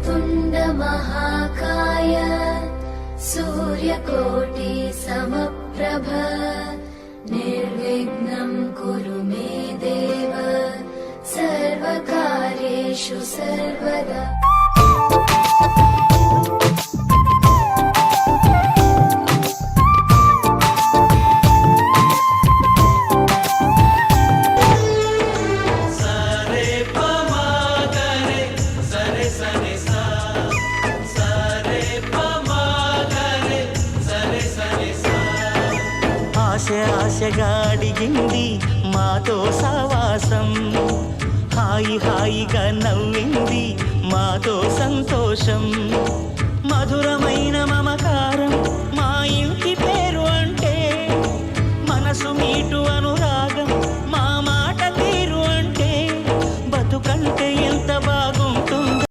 वक्रतुण्ड महाकाय सूर्यकोटि समप्रभ निर्विघ्नं कुरु मे देव सर्वकार्येषु सर्वदा। ఆశగా అడిగింది మాతో సావాసం, హాయి హాయిగా నవ్వింది మాతో సంతోషం, మధురమైన